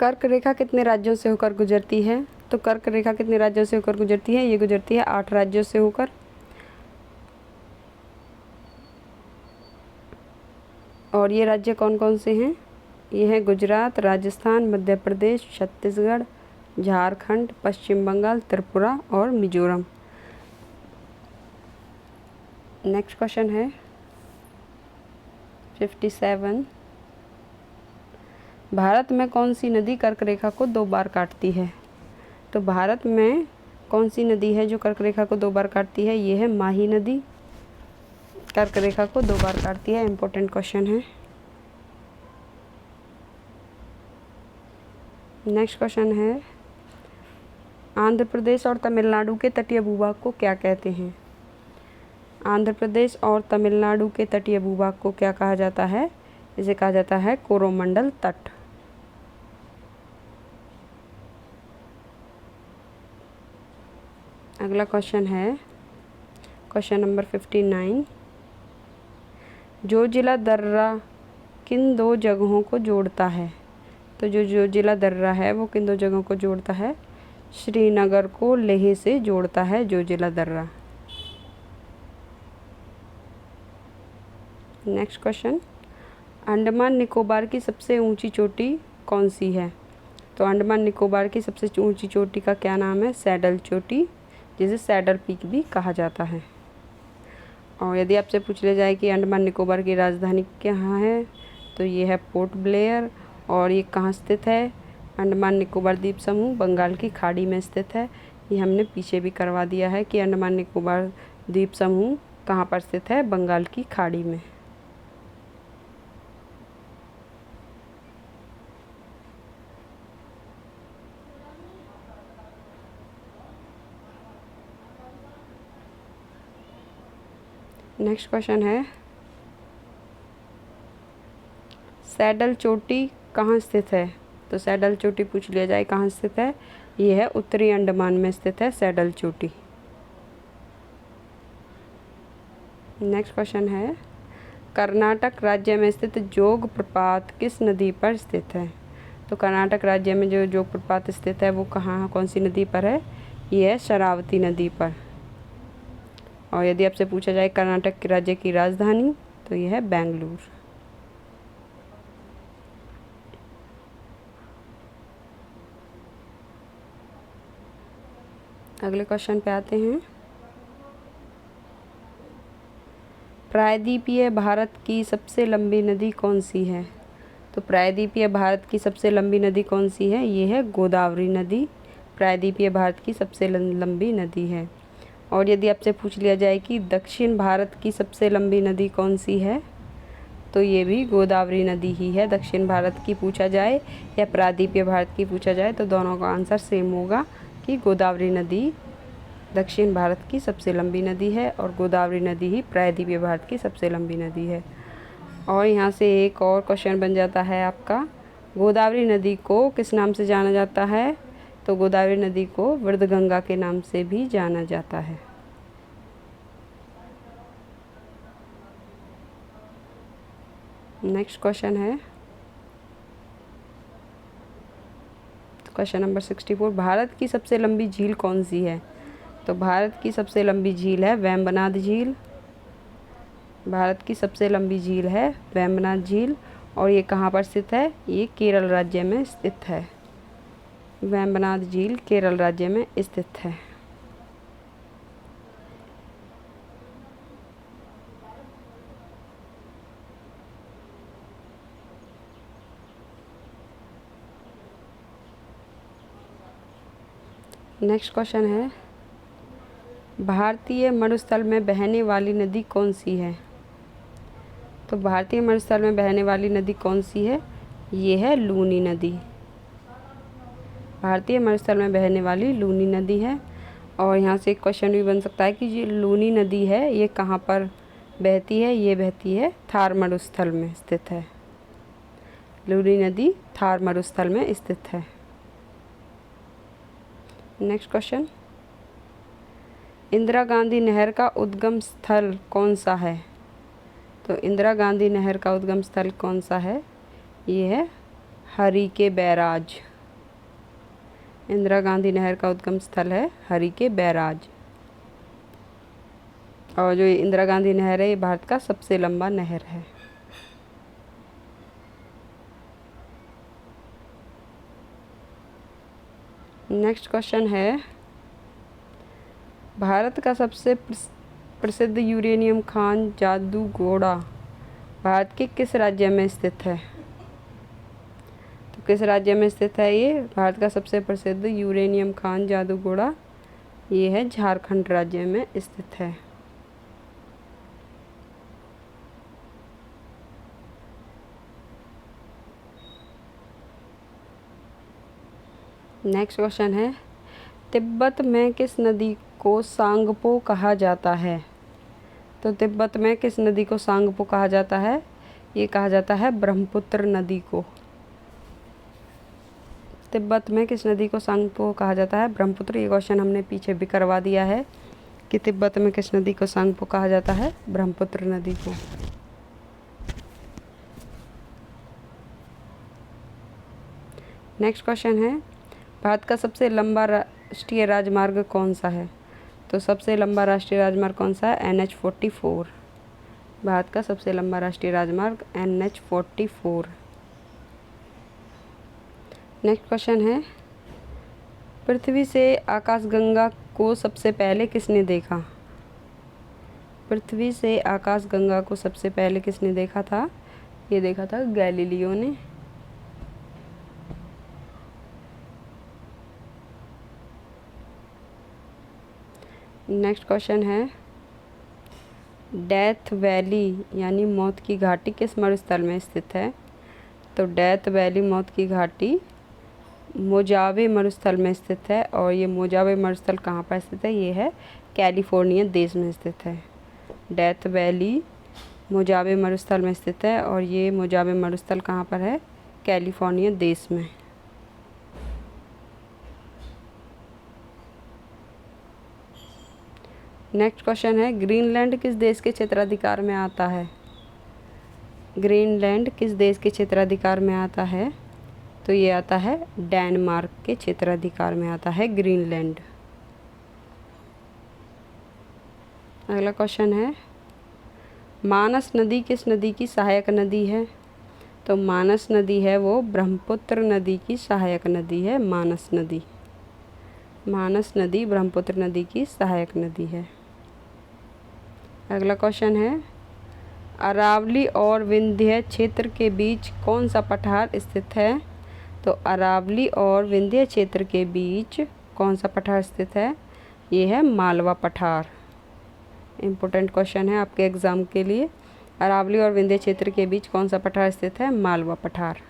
कर्क रेखा कितने राज्यों से होकर गुजरती है? तो कर्क रेखा कितने राज्यों से होकर गुजरती है? ये गुजरती है 8 राज्यों से होकर। और ये राज्य कौन कौन से हैं? ये है गुजरात, राजस्थान, मध्य प्रदेश, छत्तीसगढ़, झारखंड, पश्चिम बंगाल, त्रिपुरा और मिजोरम। नेक्स्ट क्वेश्चन है 57। भारत में कौन सी नदी कर्क रेखा को 2 बार काटती है? तो भारत में कौन सी नदी है जो कर्क रेखा को 2 बार काटती है? ये है माही नदी, कर्क रेखा को 2 बार काटती है। इम्पोर्टेंट क्वेश्चन है। नेक्स्ट क्वेश्चन है आंध्र प्रदेश और तमिलनाडु के तटीय भूभाग को क्या कहते हैं? आंध्र प्रदेश और तमिलनाडु के तटीय भूभाग को क्या कहा जाता है? इसे कहा जाता है कोरोमंडल तट। अगला क्वेश्चन है क्वेश्चन नंबर 59। जो जिला दर्रा किन 2 जगहों को जोड़ता है? तो जो जिला दर्रा है वो किन 2 जगहों को जोड़ता है? श्रीनगर को लेह से जोड़ता है जो जिला दर्रा। नेक्स्ट क्वेश्चन, अंडमान निकोबार की सबसे ऊंची चोटी कौन सी है? तो अंडमान निकोबार की सबसे ऊंची चोटी का क्या नाम है? सैडल चोटी, जिसे सैडल पीक भी कहा जाता है। और यदि आपसे पूछ लिया जाए कि अंडमान निकोबार की राजधानी कहाँ है, तो ये है पोर्ट ब्लेयर। और ये कहाँ स्थित है? अंडमान निकोबार द्वीप समूह बंगाल की खाड़ी में स्थित है। ये हमने पीछे भी करवा दिया है कि अंडमान निकोबार द्वीप समूह कहाँ पर स्थित है? बंगाल की खाड़ी में। नेक्स्ट क्वेश्चन है सैडल चोटी कहाँ स्थित है? तो सैडल चोटी पूछ लिया जाए कहाँ स्थित है? ये है उत्तरी अंडमान में स्थित है सैडल चोटी। नेक्स्ट क्वेश्चन है कर्नाटक राज्य में स्थित जोग प्रपात किस नदी पर स्थित है? तो कर्नाटक राज्य में जो जोग प्रपात स्थित है वो कहाँ, कौन सी नदी पर है? ये है शरावती नदी पर। और यदि आपसे पूछा जाए कर्नाटक राज्य की राजधानी, तो यह है बेंगलुरु। अगले क्वेश्चन पे आते हैं। प्रायद्वीपीय भारत की सबसे लंबी नदी कौन सी है? तो प्रायद्वीपीय भारत की सबसे लंबी नदी कौन सी है? ये है गोदावरी नदी, प्रायद्वीपीय भारत की सबसे लंबी नदी है। और यदि आपसे पूछ लिया जाए कि दक्षिण भारत की सबसे लंबी नदी कौन सी है, तो ये भी गोदावरी नदी ही है। दक्षिण भारत की पूछा जाए या प्रायद्वीपीय भारत की पूछा जाए तो दोनों का आंसर सेम होगा कि गोदावरी नदी दक्षिण भारत की सबसे लंबी नदी है और गोदावरी नदी ही प्रायद्वीपीय भारत की सबसे लंबी नदी है। और यहाँ से एक और क्वेश्चन बन जाता है आपका, गोदावरी नदी को किस नाम से जाना जाता है? तो गोदावरी नदी को वृद्धगंगा के नाम से भी जाना जाता है। नेक्स्ट क्वेश्चन है क्वेश्चन नंबर 64। भारत की सबसे लंबी झील कौन सी है? तो भारत की सबसे लंबी झील है वेम्बनाड झील। भारत की सबसे लंबी झील है वेम्बनाड झील। और ये कहाँ पर स्थित है? ये केरल राज्य में स्थित है। वेम्बनाड झील केरल राज्य में स्थित है। नेक्स्ट क्वेश्चन है भारतीय मरुस्थल में बहने वाली नदी कौन सी है? तो भारतीय मरुस्थल में बहने वाली नदी कौन सी है? ये है लूनी नदी। भारतीय मरुस्थल में बहने वाली लूनी नदी है। और यहाँ से एक क्वेश्चन भी बन सकता है कि ये लूनी नदी है ये कहाँ पर बहती है? ये बहती है थार मरुस्थल में स्थित है। लूनी नदी थार मरुस्थल में स्थित है। नेक्स्ट क्वेश्चन, इंदिरा गांधी नहर का उद्गम स्थल कौन सा है? तो इंदिरा गांधी नहर का उद्गम स्थल कौन सा है? ये है हरिके बैराज। इंदिरा गांधी नहर का उद्गम स्थल है हरिके बैराज। और जो इंदिरा गांधी नहर है ये भारत का सबसे लंबा नहर है। नेक्स्ट क्वेश्चन है, भारत का सबसे प्रसिद्ध यूरेनियम खान जादूगोड़ा भारत के किस राज्य में स्थित है? तो किस राज्य में स्थित है ये भारत का सबसे प्रसिद्ध यूरेनियम खान जादूगोड़ा? ये है झारखंड राज्य में स्थित है। नेक्स्ट क्वेश्चन है, तिब्बत में किस नदी को सांगपो कहा जाता है? तो तिब्बत में किस नदी को सांगपो कहा जाता है? ये कहा जाता है ब्रह्मपुत्र नदी को। तिब्बत में किस नदी को सांगपो कहा जाता है? ब्रह्मपुत्र। ये क्वेश्चन हमने पीछे भी करवा दिया है कि तिब्बत में किस नदी को सांगपो कहा जाता है? ब्रह्मपुत्र नदी को। नेक्स्ट क्वेश्चन है, भारत का सबसे लंबा राष्ट्रीय राजमार्ग कौन सा है? तो सबसे लंबा राष्ट्रीय राजमार्ग कौन सा है? NH-44। भारत का सबसे लंबा राष्ट्रीय राजमार्ग NH-44। नेक्स्ट क्वेश्चन है, पृथ्वी से आकाशगंगा को सबसे पहले किसने देखा? पृथ्वी से आकाशगंगा को सबसे पहले किसने देखा था? ये देखा था गैलीलियो ने। नेक्स्ट क्वेश्चन है, डेथ वैली यानी मौत की घाटी किस मरुस्थल में स्थित है? तो डेथ वैली मौत की घाटी मोजावे मरुस्थल में स्थित है। और ये मोजावे मरुस्थल कहाँ पर स्थित है? ये है कैलिफोर्निया देश में स्थित है। डेथ वैली मोजावे मरुस्थल में स्थित है और ये मोजावे मरुस्थल कहाँ पर है? कैलिफोर्निया देश में। नेक्स्ट क्वेश्चन है, ग्रीनलैंड किस देश के क्षेत्राधिकार में आता है? ग्रीनलैंड किस देश के क्षेत्राधिकार में आता है? तो ये आता है डेनमार्क के क्षेत्राधिकार में आता है ग्रीनलैंड। अगला क्वेश्चन है, मानस नदी किस नदी की सहायक नदी है? तो मानस नदी है वो ब्रह्मपुत्र नदी की सहायक नदी है। मानस नदी ब्रह्मपुत्र नदी की सहायक नदी है। अगला क्वेश्चन है, अरावली और विंध्य क्षेत्र के बीच कौन सा पठार स्थित है? तो अरावली और विंध्य क्षेत्र के बीच कौन सा पठार स्थित है? ये है मालवा पठार। इम्पोर्टेंट क्वेश्चन है आपके एग्ज़ाम के लिए। अरावली और विंध्य क्षेत्र के बीच कौन सा पठार स्थित है? मालवा पठार।